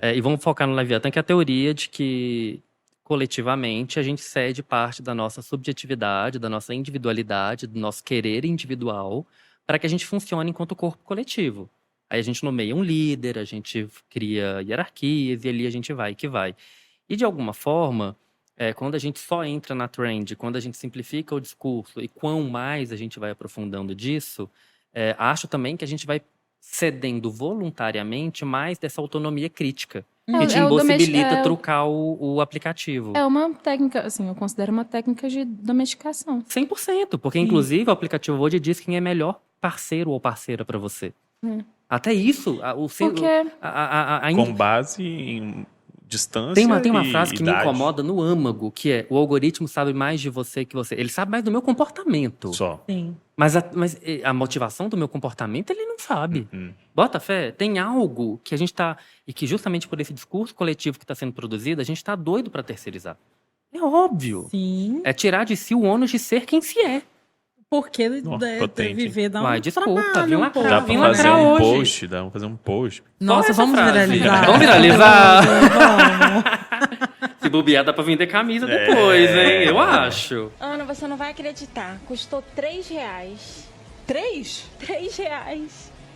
E vamos focar no Leviatã, que é a teoria de que coletivamente, a gente cede parte da nossa subjetividade, da nossa individualidade, do nosso querer individual, para que a gente funcione enquanto corpo coletivo. Aí a gente nomeia um líder, a gente cria hierarquias e ali a gente vai que vai. E de alguma forma, quando a gente só entra na trend, quando a gente simplifica o discurso e quão mais a gente vai aprofundando disso, acho também que a gente vai cedendo voluntariamente mais dessa autonomia crítica. Que te impossibilita trucar o aplicativo. É uma técnica, assim, eu considero uma técnica de domesticação. 100%, porque inclusive o aplicativo hoje diz quem é melhor parceiro ou parceira para você. Até isso, com base em distância tem uma frase que idade. me incomoda no âmago, que é: o algoritmo sabe mais de você que você. Ele sabe mais do meu comportamento. Só. Sim. Mas a motivação do meu comportamento, ele não sabe. Bota fé, tem algo que a gente tá... E que justamente por esse discurso coletivo que está sendo produzido, a gente tá doido para terceirizar. É óbvio. Sim. É tirar de si o ônus de ser quem se é. Porque viver dá um desculpa, trabalho, viu um uma pouco. Dá pra fazer um post, dá pra fazer um post. Nossa, vamos viralizar. Vamos viralizar. Vamos. Se bobear, dá pra vender camisa depois, hein? Eu acho. Ana, você não vai acreditar. Custou R$3. 3? R$3.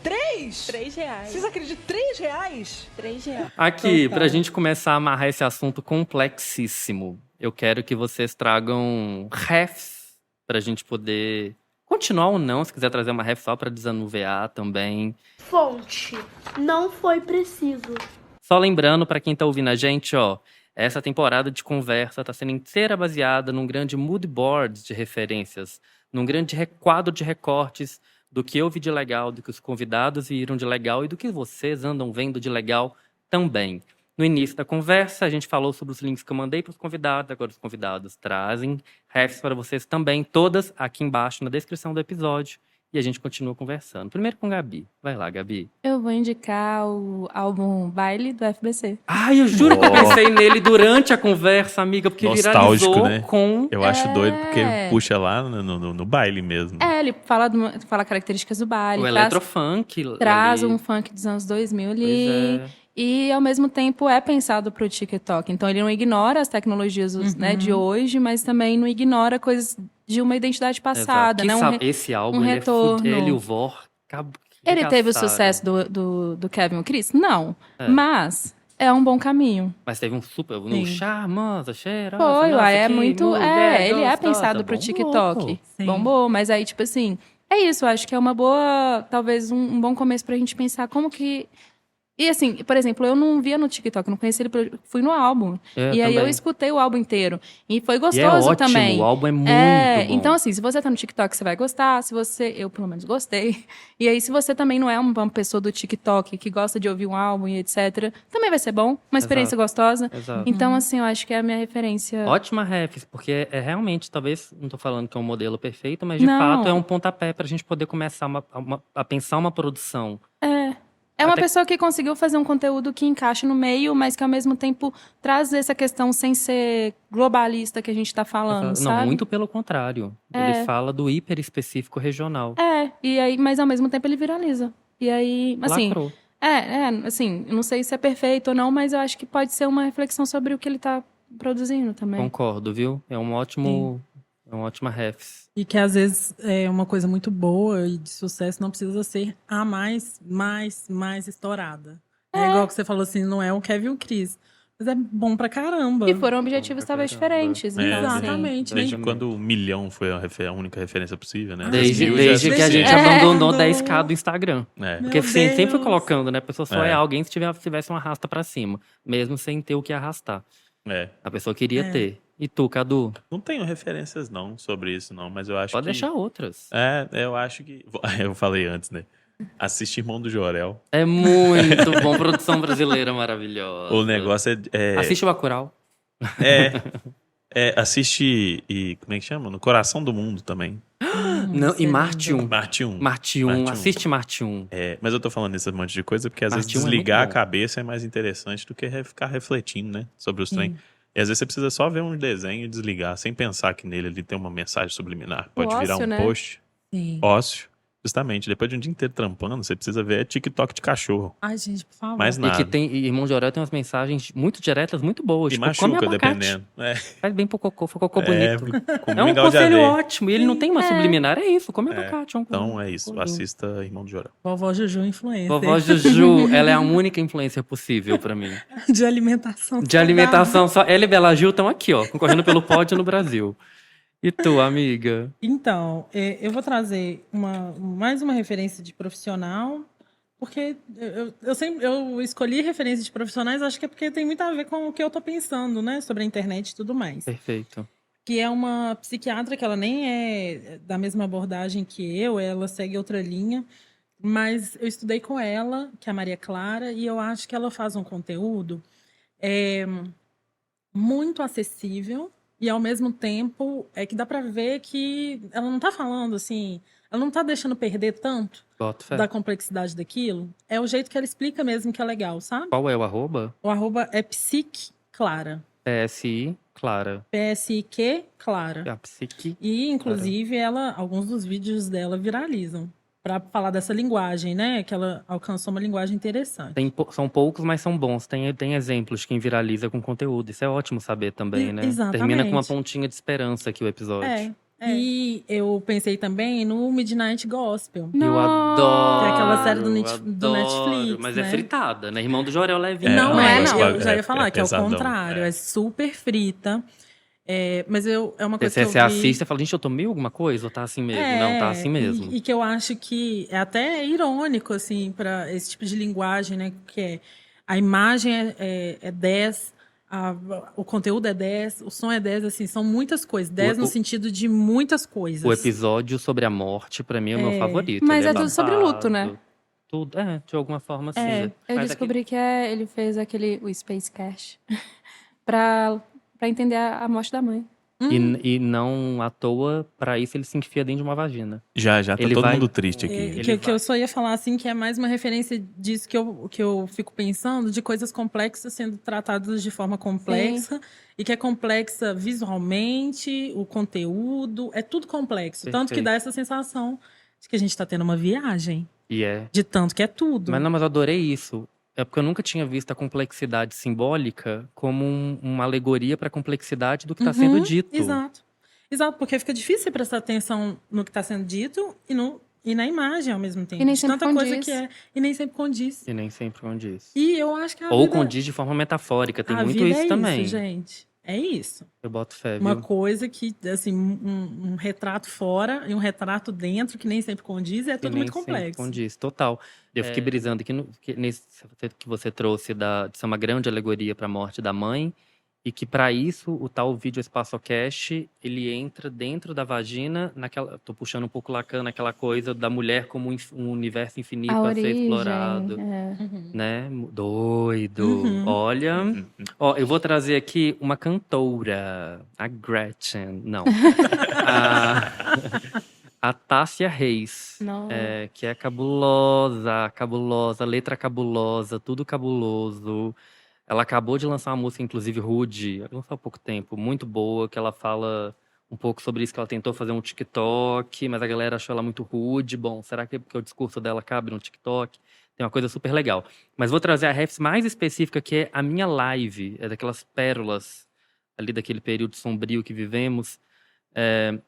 3? R$3. Vocês acreditam? R$3? R$3. Aqui, pra gente começar a amarrar esse assunto complexíssimo, eu quero que vocês tragam refs pra gente poder continuar ou não, se quiser trazer uma ref só pra desanuviar também. Fonte. Não foi preciso. Só lembrando pra quem tá ouvindo a gente, ó, essa temporada de conversa tá sendo inteira baseada num grande mood board de referências, num grande quadro de recortes do que eu vi de legal, do que os convidados viram de legal e do que vocês andam vendo de legal também. No início da conversa, a gente falou sobre os links que eu mandei para os convidados. Agora os convidados trazem refs para vocês também, todas aqui embaixo na descrição do episódio. E a gente continua conversando. Primeiro com Gabi. Vai lá, Gabi. Eu vou indicar o álbum Baile do FBC. Ai, eu juro que eu pensei nele durante a conversa, amiga, porque nostálgico, viralizou né? com... Eu acho doido porque puxa lá no baile mesmo. Ele fala características do baile. O electrofunk. Traz ali. um funk dos anos 2000 ali. Pois é. E, ao mesmo tempo, é pensado para o TikTok. Então, ele não ignora as tecnologias de hoje, mas também não ignora coisas de uma identidade passada. Né? Esse álbum, ele retorno. Ele e o Vor... Ele teve o sucesso do Kevin Chris? Não. Mas é um bom caminho. Mas teve um super... No charmosa, cheirosa... Foi, nossa, é que muito... mulher ele é gostosa. pensado pro TikTok. Sim. Bombou, mas aí, tipo assim... É isso, eu acho que é uma boa... Talvez um bom começo pra gente pensar como que... E assim, por exemplo, eu não via no TikTok, não conhecia ele, fui no álbum. E aí eu escutei o álbum inteiro. E foi gostoso e é ótimo, também. O álbum é muito bom. Então, assim, se você tá no TikTok, você vai gostar. Se você... Eu, pelo menos, gostei. E aí, se você também não é uma pessoa do TikTok que gosta de ouvir um álbum e etc., também vai ser bom. Uma experiência gostosa. Exato. Então, assim, eu acho que é a minha referência. Ótima refs, porque é realmente, talvez, não tô falando que é um modelo perfeito, mas de Não. fato é um pontapé pra gente poder começar a pensar uma produção. É uma pessoa que conseguiu fazer um conteúdo que encaixa no meio, mas que ao mesmo tempo traz essa questão sem ser globalista que a gente tá falando, sabe? Não, muito pelo contrário. Ele fala do hiper específico regional. E aí, mas ao mesmo tempo ele viraliza. E aí, assim... Lacrou. Assim, eu não sei se é perfeito ou não, mas eu acho que pode ser uma reflexão sobre o que ele tá produzindo também. Concordo, viu? É um ótimo... É uma ótima refs. E que às vezes é uma coisa muito boa e de sucesso não precisa ser a mais estourada. É igual que você falou assim, não é o Kevin Chris. Mas é bom pra caramba. E foram objetivos talvez diferentes. Então, exatamente. Desde quando 1 milhão foi a única referência possível, né? Desde que a gente abandonou 10k do Instagram. Porque sempre foi colocando, né? A pessoa só é alguém se tivesse uma arrasta pra cima. Mesmo sem ter o que arrastar. A pessoa queria ter. E tu, Cadu? Não tenho referências, não, sobre isso, não. Mas eu acho Pode deixar outras. Eu acho que... Eu falei antes, né? Assiste Irmão do Jorel. É muito bom. Produção brasileira maravilhosa. O negócio é... Assiste o Bacurau. Assiste... Como é que chama? No Coração do Mundo também. Não, e Marte 1. Marte 1. Assiste Marte 1. Mas eu tô falando esse monte de coisa porque às Marte vezes 1 desligar a cabeça é mais interessante do que ficar refletindo, né? Sobre os trem. E às vezes você precisa só ver um desenho e desligar, sem pensar que nele ali tem uma mensagem subliminar. Pode virar um post. Sim. Ócio. Justamente, depois de um dia inteiro trampando, você precisa ver TikTok de cachorro. Ai, gente, por favor. Mais E nada. que tem, e Irmão de Orel tem umas mensagens muito diretas, muito boas. E Tipo, come machuca, abacate. dependendo. É, Faz bem pro cocô, foi cocô bonito. come É um mingau de conselho aveia. ótimo. E ele não tem uma subliminar. É isso, come abacate. Então é isso, lindo. assista Irmão de Orel. Vovó Juju influencer. Vovó Juju, ela é a única influencer possível pra mim. De alimentação. De alimentação, só ela e Bela Gil estão aqui, ó, concorrendo pelo pódio no Brasil. E tu, amiga? Então, eu vou trazer mais uma referência de profissional, porque eu escolhi referência de profissionais, acho que é porque tem muito a ver com o que eu tô pensando, né, sobre a internet e tudo mais. Perfeito. Que é uma psiquiatra que ela nem é da mesma abordagem que ela segue outra linha, mas eu estudei com ela, que é a Maria Clara, e eu acho que ela faz um conteúdo muito acessível, e ao mesmo tempo que dá pra ver que ela não tá falando assim, ela não tá deixando perder tanto Boto fé. da complexidade daquilo. É o jeito que ela explica mesmo que é legal, sabe? Qual é o arroba? O arroba é psicclara. PSI, Clara. PSIQ Clara. A psique. E, inclusive, alguns dos vídeos dela viralizam. Pra falar dessa linguagem, né? Que ela alcançou uma linguagem interessante. São poucos, mas são bons. Tem exemplos de quem viraliza com conteúdo. Isso é ótimo saber também, né? Exatamente. Termina com uma pontinha de esperança aqui o episódio. E eu pensei também no Midnight Gospel. Eu adoro. Que é aquela série do adoro, Netflix, Mas né? é fritada, né? Irmão do Jorel Levinho. Não é, não. mas Eu já ia falar que é o pesadão, contrário. É super frita. Mas é uma coisa Você que eu vi... assiste e fala, gente, eu tomei alguma coisa ou tá assim mesmo? Não, tá assim mesmo. E que eu acho que é até irônico, assim, para esse tipo de linguagem, né? Que a imagem é 10, o conteúdo é 10, o som é 10, assim, são muitas coisas. 10 no sentido de muitas coisas. O episódio sobre a morte, pra mim, é o meu favorito. Mas Ele é tudo sobre babado, luto, né? Tudo, de alguma forma, sim. Eu descobri que ele fez o Space Cash pra entender a morte da mãe. E não à toa, pra isso ele se enfia dentro de uma vagina. Já tá Ele todo vai- mundo triste aqui. Que eu só ia falar, assim, que é mais uma referência disso que eu fico pensando, de coisas complexas sendo tratadas de forma complexa, e que é complexa visualmente, o conteúdo, é tudo complexo. Tanto que Perfeito. dá essa sensação de que a gente tá tendo uma viagem, E de tanto que é tudo. Mas eu adorei isso. É porque eu nunca tinha visto a complexidade simbólica como uma alegoria pra complexidade do que tá sendo dito. Exato. Exato, porque fica difícil você prestar atenção no que está sendo dito e na imagem ao mesmo tempo. E nem De sempre tanta coisa condiz. que e nem sempre condiz. E nem sempre condiz. E eu acho que a Ou vida, condiz de forma metafórica, tem a muito vida isso é também. isso, gente. É isso. Eu boto fé, Uma viu? coisa que, assim, um retrato fora e um retrato dentro que nem sempre condiz, é E tudo nem muito sempre complexo. condiz, total. Eu fiquei brisando que nesse que você trouxe de ser uma grande alegoria para a morte da mãe, e que para isso o tal vídeo espaçocast ele entra dentro da vagina, tô puxando um pouco Lacan, naquela coisa da mulher como um universo infinito A a ser origem. explorado, né? Doido. Olha, ó, eu vou trazer aqui uma cantora, a Gretchen, não, a Tássia Reis. Não. Que é cabulosa, letra cabulosa, tudo cabuloso. Ela acabou de lançar uma música, inclusive, Rude, lançou há pouco tempo, muito boa, que ela fala um pouco sobre isso, que ela tentou fazer um TikTok, mas a galera achou ela muito rude. Bom, será que é porque o discurso dela cabe no TikTok? Tem uma coisa super legal. Mas vou trazer a refs mais específica, que é a minha live, daquelas pérolas ali daquele período sombrio que vivemos,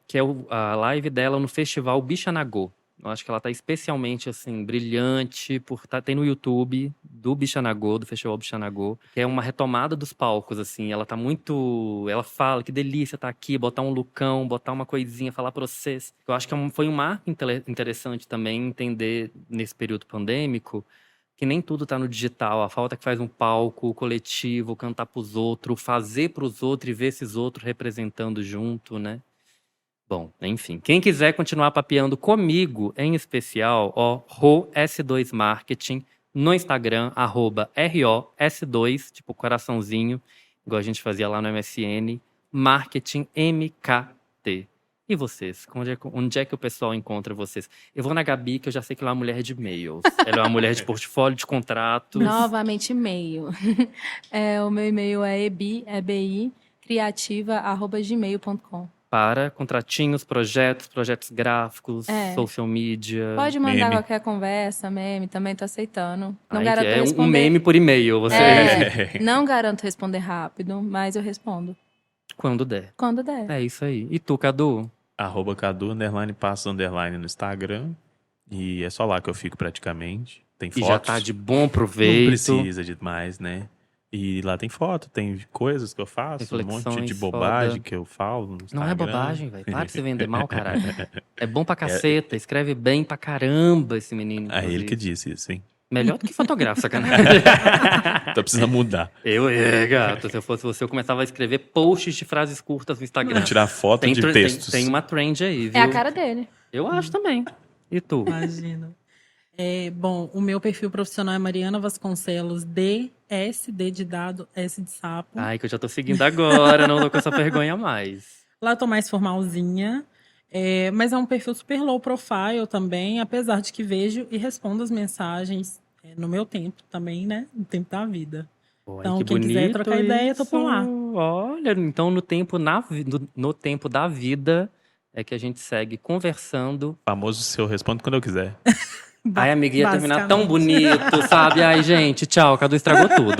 que é a live dela no festival Bichanagô. Eu acho que ela tá especialmente, assim, brilhante, tem no YouTube do Bichanagô, do Festival Bichanagô, que é uma retomada dos palcos, assim, ela fala, que delícia tá aqui, botar um lookão, botar uma coisinha, falar pra vocês. Eu acho que foi um marco interessante também entender, nesse período pandêmico, que nem tudo tá no digital, a falta que faz um palco coletivo, cantar pros outros, fazer pros outros e ver esses outros representando junto, né? Bom, enfim, quem quiser continuar papeando comigo, em especial, RoS2 Marketing, no Instagram, @ROS2, tipo coraçãozinho, igual a gente fazia lá no MSN, Marketing MKT. E vocês? Onde é que o pessoal encontra vocês? Eu vou na Gabi, que eu já sei que ela é uma mulher de e-mails. Ela é uma mulher de portfólio, de contratos. Novamente, e-mail. O meu e-mail é ebi, criativa@gmail.com. para contratinhos, projetos gráficos, É. social media. Pode mandar Meme. qualquer conversa, meme, também tô aceitando. Não Ai, garanto que é responder. um meme por e-mail, você Não garanto responder rápido, mas eu respondo. quando der. Quando der. É isso aí. E tu, Cadu? @Cadu, _passos, no Instagram. E é só lá que eu fico praticamente. Tem E fotos. já tá de bom Não proveito. precisa de mais, né? E lá tem foto, tem coisas que eu faço, um monte de Reflexões, bobagem foda. que eu falo no Instagram. Não é bobagem, velho. Para de se vender mal, caralho. É bom pra caceta. Escreve bem pra caramba esse menino. É ele inclusive. que disse isso, hein? Melhor do que fotógrafo, sacanagem. Então precisa mudar. Gato. Se eu fosse você, eu começava a escrever posts de frases curtas no Instagram. Vou tirar foto de textos. Tem uma trend aí, viu? É a cara dele. Eu acho também. E tu? Imagina. Bom, o meu perfil profissional é Mariana Vasconcelos, D de dado, S de sapo. Ai, que eu já tô seguindo agora, não tô com essa vergonha mais. Lá eu tô mais formalzinha. Mas é um perfil super low profile também, apesar de que vejo e respondo as mensagens no meu tempo também, né? No tempo da vida. Pô, Então, que quem quiser bonito trocar ideia, tô por lá. isso. Olha, então no tempo da vida é que a gente segue conversando. Famoso se eu respondo quando eu quiser. Ai, amiga, ia terminar tão Basicamente. bonito, sabe? Ai, gente, tchau, Cadu estragou tudo.